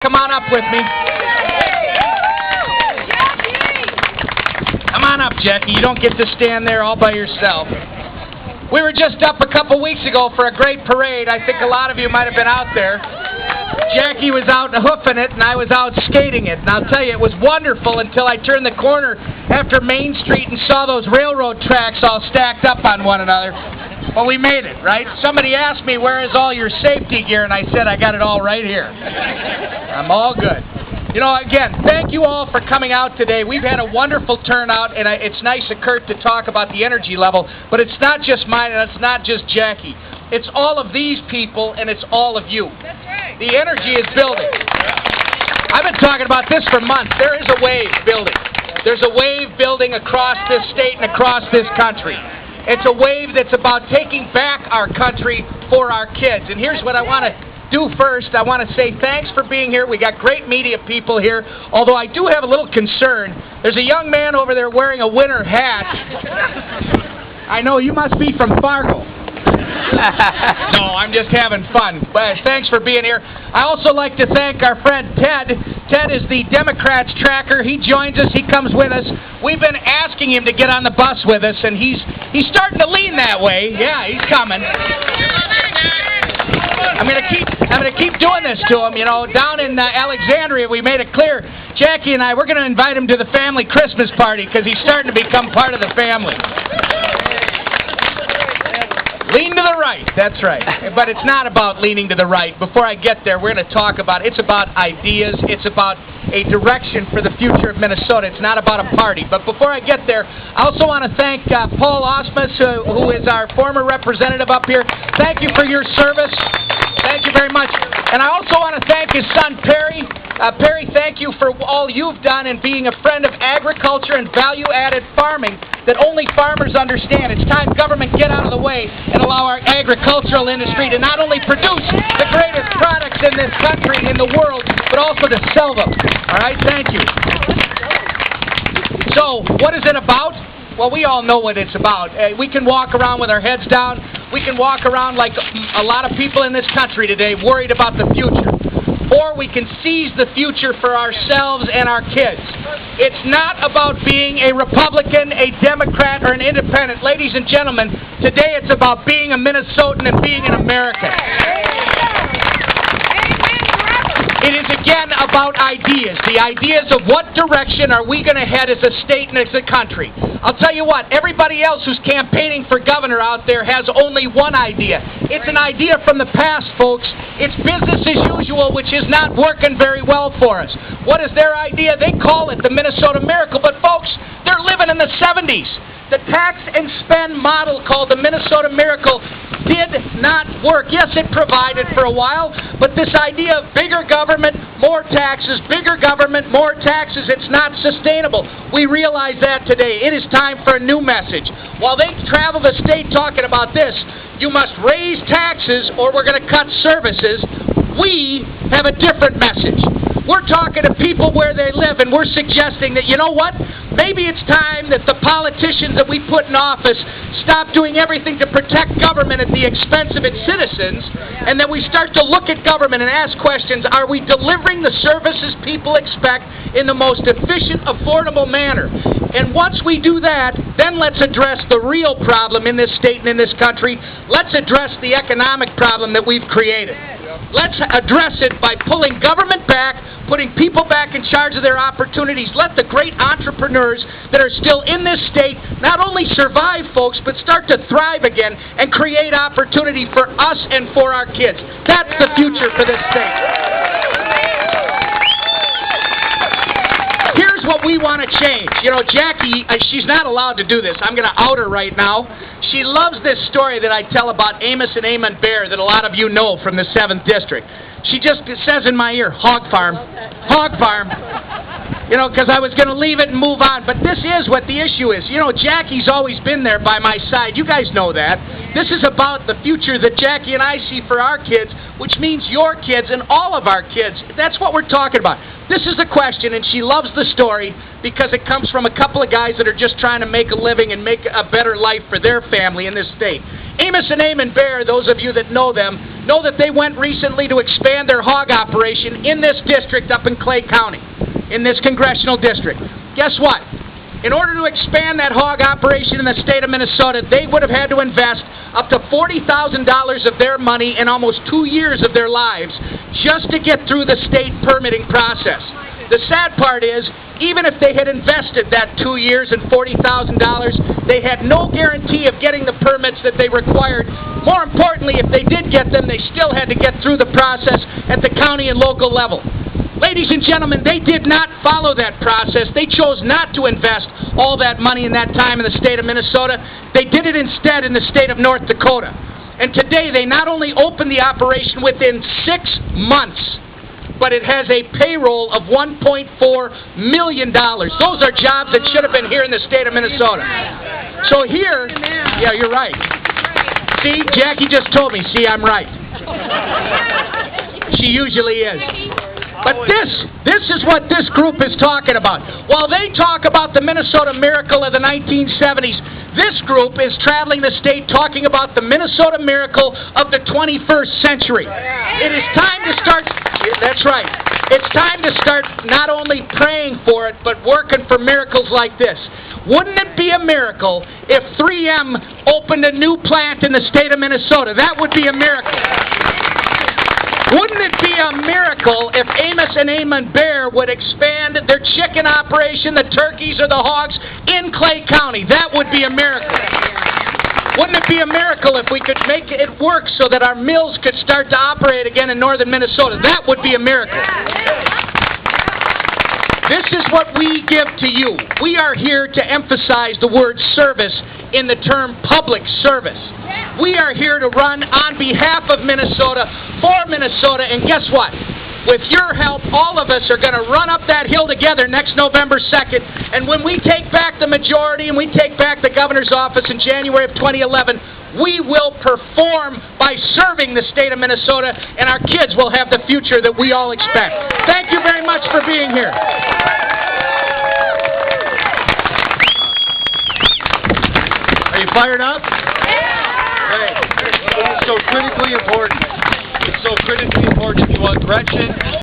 Come on up with me. Come on up, Jackie. You don't get to stand there all by yourself. We were just up a couple weeks ago for a great parade. I think a lot of you might have been out there. Jackie was out hoofing it, and I was out skating it. And I'll tell you, it was wonderful until I turned the corner after Main Street and saw those railroad tracks all stacked up on one another. Well, we made it, right? Somebody asked me, where is all your safety gear? And I said, I got it all right here. I'm all good. You know, again, thank you all for coming out today. We've had a wonderful turnout, and it's nice of Kurt to talk about the energy level, but it's not just mine, and it's not just Jackie. It's all of these people, and it's all of you. That's right. The energy is building. I've been talking about this for months. There is a wave building. There's a wave building across this state and across this country. It's a wave that's about taking back our country for our kids. And here's what I want to do first. I want to say thanks for being here. We got great media people here, although I do have a little concern. There's a young man over there wearing a winter hat. I know, you must be from Fargo. No, I'm just having fun. But thanks for being here. I also like to thank our friend Ted. Ted is the Democrats tracker. He joins us. He comes with us. We've been asking him to get on the bus with us, and he's starting to lean that way. Yeah, he's coming. I'm gonna keep doing this to him. You know, down in Alexandria, we made it clear. Jackie and I, we're gonna invite him to the family Christmas party because he's starting to become part of the family. Lean to the right, that's right. But it's not about leaning to the right. Before I get there, we're going to talk about, it's about ideas, it's about a direction for the future of Minnesota. It's not about a party. But before I get there, I also want to thank Paul Osmus, who is our former representative up here. Thank you for your service. Thank you very much. And I also want to thank his son, Perry. Perry, thank you for all you've done in being a friend of agriculture and value-added farming that only farmers understand. It's time government get out of the way and allow our agricultural industry to not only produce the greatest products in this country, in the world, but also to sell them. All right, thank you. So, what is it about? Well, we all know what it's about. We can walk around with our heads down. We can walk around like a lot of people in this country today, worried about the future. Or we can seize the future for ourselves and our kids. It's not about being a Republican, a Democrat, or an independent. Ladies and gentlemen, today it's about being a Minnesotan and being an American. It is again about ideas. The ideas of what direction are we going to head as a state and as a country. I'll tell you what, everybody else who's campaigning for governor out there has only one idea. It's an idea from the past, folks. It's business as usual, which is not working very well for us. What is their idea? They call it the Minnesota Miracle, but folks, they're living in the 70s. The tax and spend model called the Minnesota Miracle did not work. Yes, it provided for a while, but this idea of bigger government, more taxes, bigger government, more taxes, it's not sustainable. We realize that today. It is time for a new message. While they travel the state talking about this, you must raise taxes or we're going to cut services, we have a different message. We're talking to people where they live, and we're suggesting that, you know what? Maybe it's time that the politicians that we put in office stop doing everything to protect government at the expense of its citizens, and that we start to look at government and ask questions, are we delivering the services people expect in the most efficient, affordable manner? And once we do that, then let's address the real problem in this state and in this country. Let's address the economic problem that we've created. Let's address it by pulling government back, putting people back in charge of their opportunities. Let the great entrepreneurs that are still in this state not only survive, folks, but start to thrive again and create opportunity for us and for our kids. That's the future for this state. Here's what we want to change. You know, Jackie, she's not allowed to do this. I'm going to out her right now. She loves this story that I tell about Amos and Eamon Bear that a lot of you know from the 7th District. She just says in my ear, hog farm, hog farm. You know, because I was going to leave it and move on. But this is what the issue is. You know, Jackie's always been there by my side. You guys know that. This is about the future that Jackie and I see for our kids, which means your kids and all of our kids. That's what we're talking about. This is the question, and she loves the story because it comes from a couple of guys that are just trying to make a living and make a better life for their family in this state. Amos and Eamon Bear, those of you that know them, know that they went recently to expand their hog operation in this district up in Clay County, in this congressional district. Guess what? In order to expand that hog operation in the state of Minnesota, they would have had to invest up to $40,000 of their money and almost 2 years of their lives just to get through the state permitting process. The sad part is, even if they had invested that 2 years and $40,000, they had no guarantee of getting the permits that they required. More importantly, if they did get them, they still had to get through the process at the county and local level. Ladies and gentlemen, they did not follow that process. They chose not to invest all that money in that time in the state of Minnesota. They did it instead in the state of North Dakota. And today, they not only opened the operation within 6 months, but it has a payroll of $1.4 million. Those are jobs that should have been here in the state of Minnesota. So here, yeah, you're right. See, Jackie just told me, see, I'm right. She usually is. But this is what this group is talking about. While they talk about the Minnesota miracle of the 1970s, this group is traveling the state talking about the Minnesota miracle of the 21st century. It is time to start, that's right, it's time to start not only praying for it, but working for miracles like this. Wouldn't it be a miracle if 3M opened a new plant in the state of Minnesota? That would be a miracle. Wouldn't it be a miracle if Amos and Amon Bear would expand their chicken operation, the turkeys or the hogs, in Clay County? That would be a miracle. Wouldn't it be a miracle if we could make it work so that our mills could start to operate again in northern Minnesota? That would be a miracle. This is what we give to you. We are here to emphasize the word service in the term public service. We are here to run on behalf of Minnesota, for Minnesota, and guess what? With your help, all of us are going to run up that hill together next November 2nd, and when we take back the majority and we take back the governor's office in January of 2011, we will perform by serving the state of Minnesota, and our kids will have the future that we all expect. Thank you very much for being here. Are you fired up? Great. It's so critically important. It's so critically important. You want Gretchen